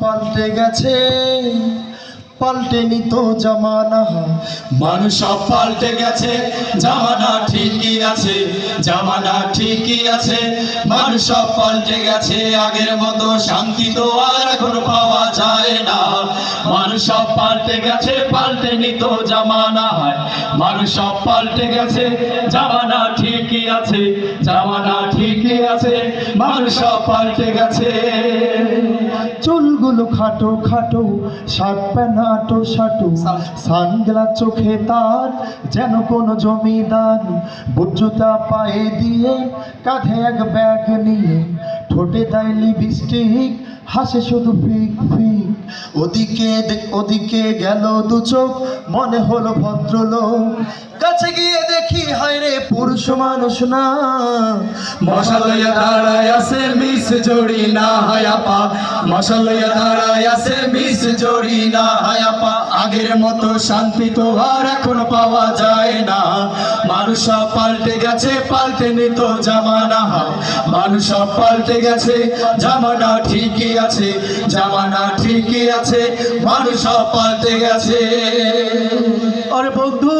পাল্টে গেছে, পাল্টেনি তো জামানা। মানুষ সব পাল্টে গেছে, জামানা ঠিকই আছে, জামানা ঠিকই আছে। মানুষ সব পাল্টে গেছে, আগের মতো শান্তি তো আর এখন পাওয়া যায় না। মানুষ সব পাল্টে গেছে, পাল্টেনি তো জামানা। মানুষ সব পাল্টে গেছে, জামানা ঠিকই আছে, জামানা ঠিকই আছে। মানুষ সব পাল্টে গেছে। চুলগুলো খাটো খাটো, শার্ট প্যান্ট আটো সাটো, সানগ্লাস চোখে তার যেন কোনো জমিদার। বুট জুতা পায়ে দিয়ে, কাঁধে এক ব্যাগ নিয়ে, ঠোঁটে দেয় লিপস্টিক, হাসে শুধু ফিক ফিক। ওদিকে গেল দু চোখ, মনে হলো ভদ্রলোক। কাছে গিয়ে দেখি হায় রে পুরুষ মানুষ না। মশা লইয়া দাঁড়ায় আছে মিস জড়ি না হায়াপা, মশা লইয়া দাঁড়ায় আছে মিস জড়ি না হায়াপা। আগের মতো শান্তি তো আর এখন পাওয়া যায় না। মানুষ সব পাল্টে গেছে, পাল্টেনি তো জামানা। মানুষ সব পাল্টে গেছে, জামানা ঠিকই আছে, জামানা ঠিকই আছে। মানুষ সব পাল্টে গেছে। আরে বন্ধু